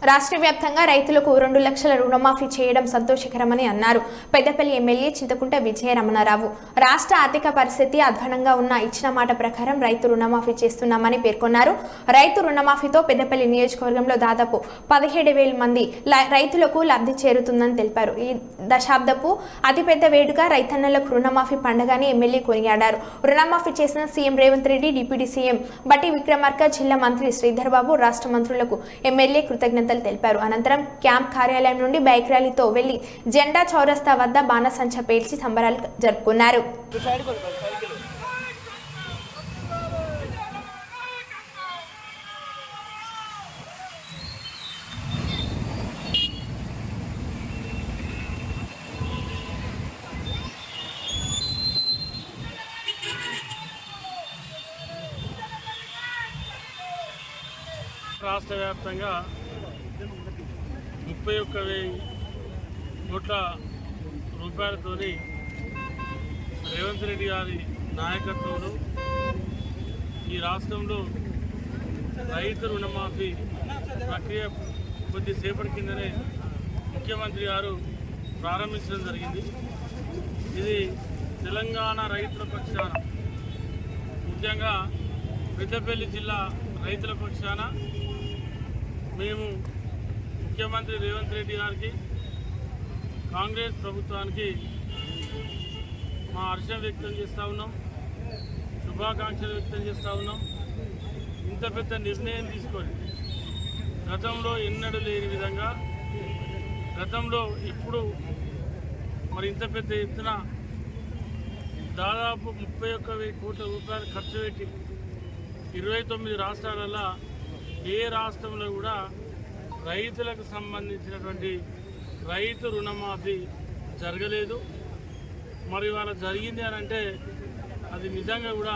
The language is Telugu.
రాష్ట్ర వ్యాప్తంగా రైతులకు 2 లక్షల రుణమాఫీ చేయడం సంతోషకరమని అన్నారు. పెద్దపల్లి ఎమ్మెల్యే చింతకుంట విజయరమణారావు రాష్ట్ర ఆర్థిక పరిస్థితి అధ్వానంగా ఉన్న ఇచ్చిన మాట ప్రకారం రైతు రుణమాఫీ చేస్తున్నామని పేర్కొన్నారు. రైతు రుణమాఫీతో పెద్దపల్లి నియోజకవర్గంలో దాదాపు 17,000 మంది రైతులకు లబ్ధి చేరుతుందని తెలిపారు. ఈ దశాబ్దపు అతిపెద్ద వేడుక రైతన్నలకు రుణమాఫీ పండుగని ఎమ్మెల్యే కొనియాడారు. రుణమాఫీ చేసిన CM Revanth Reddy, deputy CM బట్టి విక్రమార్క, జిల్లా మంత్రి శ్రీధర్ బాబు, రాష్ట్ర మంత్రులకు ఎమ్మెల్యే కృతజ్ఞతలు తెలిపారు. అనంతరం క్యాంప్ కార్యాలయం నుండి బైక్ ర్యాలీతో వెళ్లి జెండా చౌరస్తా వద్ద బాణసంచా పేల్చి సంబరాలు జరుపుకున్నారు. రాష్ట్ర వ్యాప్తంగా 31,000 కోట్ల రూపాయలతోని రేవంత్ రెడ్డి గారి నాయకత్వంలో ఈ రాష్ట్రంలో రైతు రుణమాఫీ ప్రక్రియ కొద్దిసేపటి కిందనే ముఖ్యమంత్రి గారు ప్రారంభించడం జరిగింది. ఇది తెలంగాణ రైతుల పక్షాన, ముఖ్యంగా పెద్దపల్లి జిల్లా రైతుల పక్షాన మేము ముఖ్యమంత్రి రేవంత్ రెడ్డి గారికి, కాంగ్రెస్ ప్రభుత్వానికి మా హర్షం వ్యక్తం చేస్తూ ఉన్నాం, శుభాకాంక్షలు వ్యక్తం చేస్తూ ఉన్నాం. ఇంత పెద్ద నిర్ణయం తీసుకొని గతంలో ఎన్నడూ లేని విధంగా గతంలో ఇప్పుడు మరి ఇంత పెద్ద ఎత్తున దాదాపు 31,000 కోట్ల రూపాయలు ఖర్చు పెట్టి 29 రాష్ట్రాలలో ఏ రాష్ట్రంలో కూడా రైతులకు సంబంధించినటువంటి రైతు రుణమాఫీ జరగలేదు. మరి ఇవాళ జరిగింది అని అంటే అది నిజంగా కూడా